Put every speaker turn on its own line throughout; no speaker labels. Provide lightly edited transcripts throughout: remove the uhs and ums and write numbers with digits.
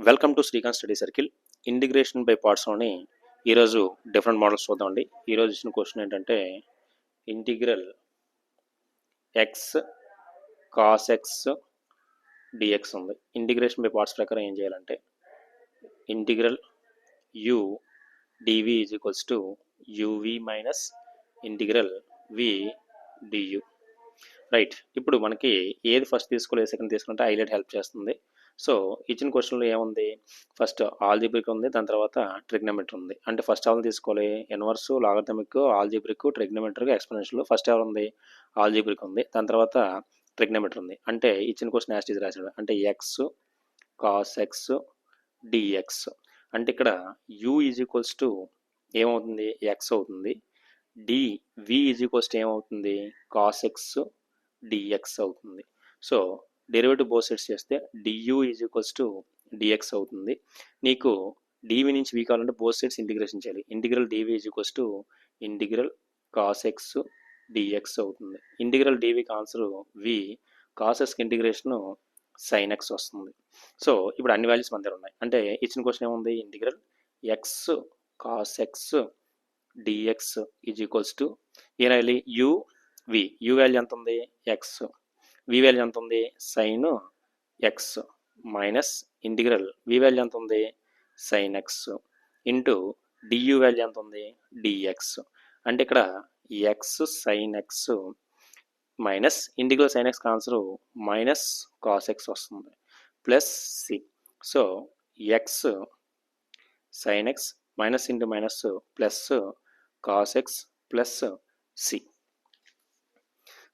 Welcome to Srikanth study circle. Integration by పార్ట్స్లోని ఈరోజు different models చూద్దామండి. ఈరోజు ఇచ్చిన క్వశ్చన్ ఏంటంటే integral x cos x dx ఉంది. ఇంటిగ్రేషన్ బై పార్ట్స్ ప్రకారం ఏం చేయాలంటే integral u dv is equals to uv minus integral v du. Right, ఇప్పుడు మనకి ఏది ఫస్ట్ తీసుకోలేదు సెకండ్ తీసుకుంటే హైలైట్ హెల్ప్ చేస్తుంది. సో ఇచ్చిన క్వశ్చన్లో ఏముంది, ఫస్ట్ ఆల్జిబ్రిక్ ఉంది, దాని తర్వాత ట్రిగ్నోమెట్రీ ఉంది. అంటే ఫస్ట్ ఎవరు తీసుకోవాలి, inverse, logarithmic, algebraic, trigonometry, exponential. First ఎవరు ఉంది, ఆల్జిబ్రిక్ ఉంది, దాని తర్వాత ట్రిగ్నోమెట్రీ ఉంది. అంటే ఇచ్చిన క్వశ్చన్ యాజ్ ఈజ్ రాశాడు, అంటే ఎక్స్ కాస్ ఎక్స్ డిఎక్స్. అంటే ఇక్కడ యూ ఈజ్ ఈక్వల్స్ టు ఏమవుతుంది, ఎక్స్ అవుతుంది. D v is equals to ఏమవుతుంది, కాస్ ఎక్స్ డిఎక్స్ అవుతుంది. సో డెరివేటివ్ బోత్ సైడ్స్ చేస్తే du is equals to dx అవుతుంది. నీకు డివి నుంచి వి కావాలంటే బోత్ సైడ్స్ ఇంటిగ్రేషన్ చేయాలి. Integral dv is equals to integral cos x dx అవుతుంది. ఇంటిగ్రల్ డివికి ఆన్సర్ వి, కాస్ ఎక్స్కి ఇంటిగ్రేషన్ సైన్ ఎక్స్ వస్తుంది. సో ఇప్పుడు అన్ని వాల్యూస్ మన దగ్గర ఉన్నాయి. అంటే ఇచ్చిన క్వశ్చన్ ఏముంది, integral x cos x dx is equals to ఏం రాయాలి, యు వి. యు వాల్యూ ఎంత ఉంది, ఎక్స్. వి వాల్యూ ఎంత ఉంది, sine x minus integral v value ఎంత ఉంది, sine x into du value ఎంత ఉంది, డిఎక్స్. అంటే ఇక్కడ x sine x minus integral sine x answer minus cos x వస్తుంది plus c. So x sine x minus into minus plus cos x plus c.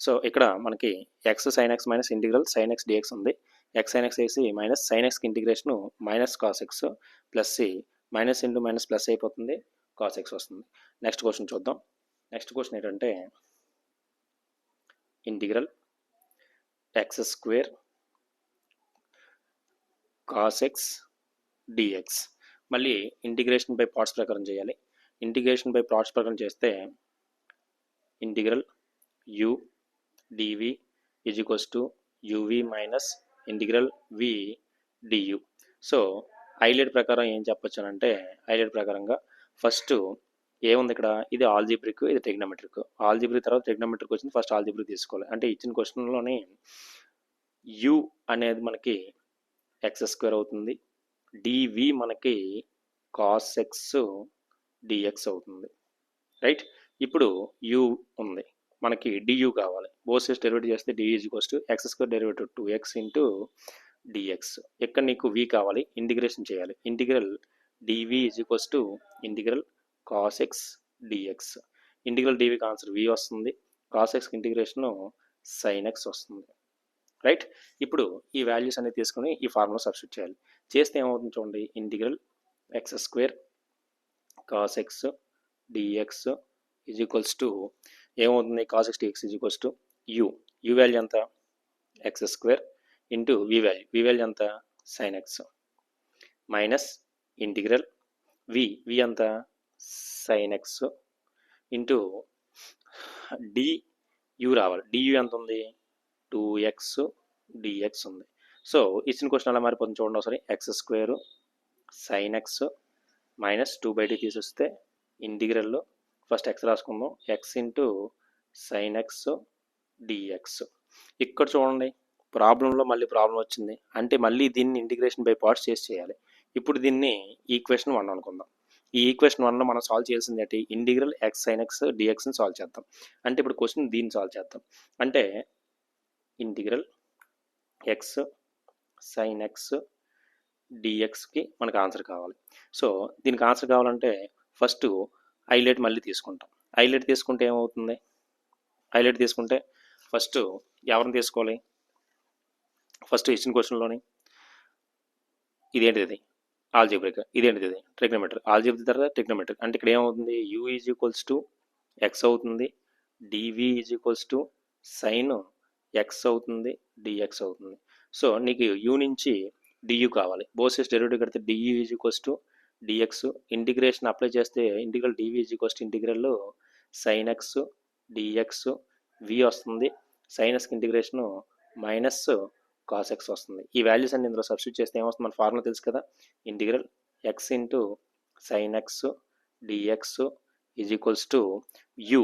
So ఇక్కడ మనకి x sine x minus integral sine x dx ఉంది. X sine x వేసి minus sine ఎక్స్కి integration minus cos x plus c, minus into minus plus అయిపోతుంది, cos x వస్తుంది. Next question చూద్దాం. Next question ఏంటంటే integral x square cos x dx. మళ్ళీ integration by parts ప్రకారం చేయాలి. ఇంటిగ్రేషన్ బై పార్ట్స్ ప్రకారం చేస్తే integral u dv is equals to uv minus integral v du. So highlight ప్రకారం ఏం చెప్పొచ్చు అంటే, హైలైట్ ప్రకారంగా ఫస్ట్ ఏముంది ఇక్కడ, ఇది ఆల్జిబ్రిక్, ఇది ట్రిగ్నోమెట్రిక్. ఆల్జిబ్రిక్ తర్వాత ట్రిగ్నోమెట్రిక్ వచ్చింది, ఫస్ట్ ఆల్జిబ్రిక్ తీసుకోవాలి. అంటే ఇచ్చిన క్వశ్చన్లోని యు అనేది మనకి ఎక్స్ స్క్వేర్ అవుతుంది, డివి మనకి కాస్ ఎక్స్ డిఎక్స్ అవుతుంది. రైట్, ఇప్పుడు యు ఉంది, మనకి డియు కావాలి. బోత్ సైడ్స్ డెరివేటివ్ చేస్తే d is equals to x square derivative 2x into dx. ఇక్కడ నీకు వి కావాలి, ఇంటిగ్రేషన్ చేయాలి. Integral dv is equals to integral cos x dx. Integral డివికి ఆన్సర్ వి వస్తుంది, కాస్ ఎక్స్కి ఇంటిగ్రేషన్ సైన్ ఎక్స్ వస్తుంది. Right, ఇప్పుడు ఈ వాల్యూస్ అనేది తీసుకుని ఈ ఫార్ములా సబ్స్టిట్యూట్ చేయాలి. చేస్తే ఏమవుతుంది చూడండి, integral x square cos x dx is equals to ఏమవుతుంది, cos x dx is equals to u. U value ఎంత, x square into v value, v value ఎంత, sine x minus integral v, v ఎంత, sine x into du రావాలి. Du ఎంత ఉంది, 2x dx ఉంది. So ఇచ్చిన question అలా మారిపోతుంది చూడండి ఒకసారి, x square sine x minus 2/d తీసేస్తే ఇంటిగ్రల్లో ఫస్ట్ ఎక్స్ రాసుకుందాం, x into sine x dx. ఇక్కడ చూడండి ప్రాబ్లంలో మళ్ళీ ప్రాబ్లం వచ్చింది, అంటే మళ్ళీ దీన్ని ఇంటిగ్రేషన్ బై పార్ట్స్ చేసి చేయాలి. ఇప్పుడు దీన్ని ఈక్వేషన్ 1 అనుకుందాం. ఈ ఈక్వేషన్ 1లో మనం సాల్వ్ చేయాల్సింది ఏంటి, ఇంటిగ్రల్ ఎక్స్ సైన్ ఎక్స్ డిఎక్స్ని సాల్వ్ చేద్దాం. అంటే ఇప్పుడు క్వశ్చన్ దీన్ని సాల్వ్ చేద్దాం. అంటే ఇంటిగ్రల్ ఎక్స్ సైన్ ఎక్స్ డిఎక్స్కి మనకు ఆన్సర్ కావాలి. సో దీనికి ఆన్సర్ కావాలంటే ఫస్ట్ హైలైట్ మళ్ళీ తీసుకుంటాం. హైలైట్ తీసుకుంటే ఏమవుతుంది, హైలైట్ తీసుకుంటే ఫస్ట్ ఎవరిని తీసుకోవాలి, ఫస్ట్ ఇచ్చిన క్వశ్చన్లోని ఇదేంటిది ఆల్జిబ్రిక్, ఇదేంటిది ట్రిగ్నోమెట్రీ. ఆల్జిబ్రిక్ తర్వాత ట్రిగ్నోమెట్రీ. అంటే ఇక్కడ ఏమవుతుంది, u is equals to x అవుతుంది, dv is equals to sine x అవుతుంది, డిఎక్స్ అవుతుంది. సో నీకు యూ నుంచి డియు కావాలి. బోత్ సైడ్స్ డెరివేటివ్ కడితే du is equals to dx. Integration apply చేస్తే integral dv is equals to integral sine x dx v వస్తుంది. Sine ఎక్స్కి integration minus cos x వస్తుంది. ఈ వాల్యూస్ అన్ని ఇందులో సబ్స్టిట్యూట్ చేస్తే ఏమొస్తుంది, మన ఫార్ములా తెలుసు కదా, integral x into sine x dx is equals to u.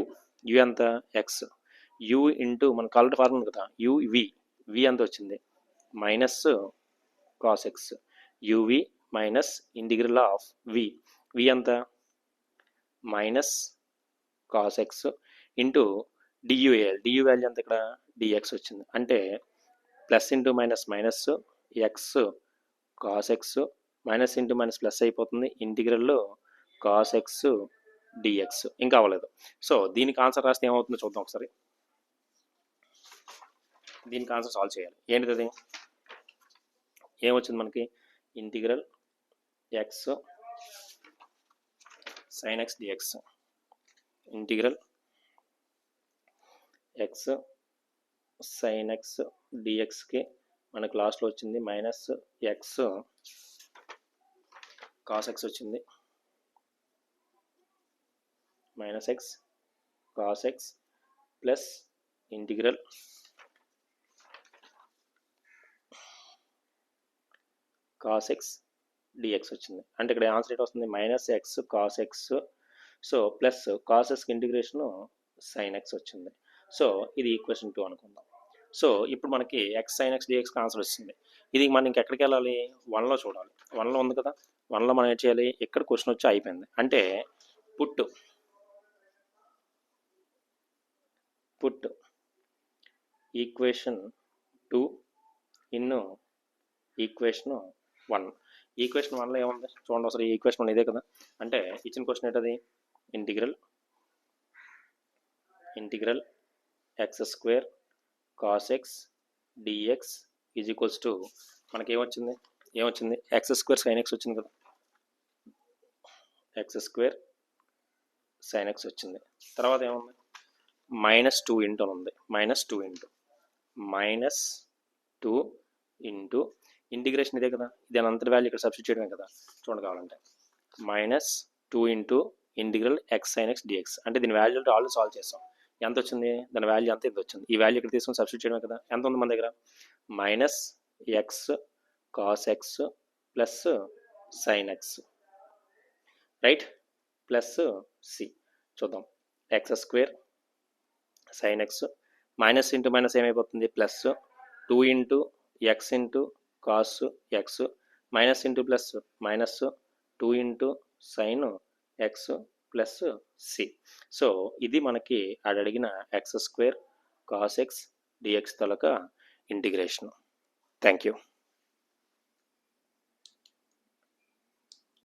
U ఎంత, ఎక్స్, యూ ఇంటూ మన కాల్డ్ ఫార్ములా కదా, యూ వి ఎంత వచ్చింది, minus cos x, u v minus integral of v ఎంత, minus cos x into du value అంత ఇక్కడ dx వచ్చింది. అంటే plus into minus minus x cos x minus into minus plus అయిపోతుంది, ఇంటిగ్రల్లో కాస్ ఎక్స్ డిఎక్స్. ఇంకా అవ్వలేదు. సో దీనికి ఆన్సర్ రాస్తే ఏమవుతుందో చూద్దాం ఒకసారి. దీనికి ఆన్సర్ సాల్వ్ చేయాలి. ఏంటిది అది, ఏమొచ్చింది మనకి, integral x sine x dx, integral x sine x డిఎక్స్కి మనకు లాస్ట్లో వచ్చింది మైనస్ ఎక్స్ కాస్ ఎక్స్ వచ్చింది, minus x cos x plus integral cos x dx వచ్చింది. అంటే ఇక్కడ ఆన్సర్ ఏంటి వస్తుంది, minus x cos x, so plus cos x integration sine x వచ్చింది. సో ఇది ఈక్వేషన్ 2 అనుకుందాం. సో ఇప్పుడు మనకి ఎక్స్ సైన్ ఎక్స్ డిఎక్స్కి ఆన్సర్ వచ్చింది. ఇది మనం ఇంకెక్కడికి వెళ్ళాలి, 1లో చూడాలి. 1లో ఉంది కదా, 1లో మనం ఏం చేయాలి, ఇక్కడ క్వశ్చన్ వచ్చి అయిపోయింది. అంటే put equation 2 in equation 1. Equation 1లో ఏముంది చూడండి ఒకసారి, ఈక్వేషన్ 1 ఇదే కదా. అంటే ఇచ్చిన క్వశ్చన్ ఏంటది, integral x square cos x dx is equals to మనకి ఏమొచ్చింది ఎక్స్ స్క్వేర్ సైన్ ఎక్స్ వచ్చింది కదా, ఎక్స్ స్క్వేర్ సైన్ ఎక్స్ వచ్చింది. తర్వాత ఏముంది, -2 ఇంటూ ఉంది, -2 ఇంటూ ఇంటిగ్రేషన్ ఇదే కదా, దాని అంతటి వాల్యూ ఇక్కడ సబ్స్టిట్యూట్ చేయడమే కదా. చూడండి కావాలంటే -2 into integral x sine x dx, అంటే దీని వాల్యూ ఆల్రెడీ సాల్వ్ చేస్తాం. ఎంత వచ్చింది, దాని వాల్యూ అంత ఇది వచ్చింది. ఈ వాల్యూ ఇక్కడ తీసుకొని సబ్స్టిట్యూట్ చేయడమే కదా. ఎంత ఉంది మన దగ్గర, minus x cos x plus sine x, right, plus c. చూద్దాం, x square sine x minus into minus ఏమైపోతుంది, plus 2 into x into cos x minus into plus minus 2 into sine x plus c. So ఇది మనకి అడిగిన x square cos x dx తాలూకా integration. Thank you.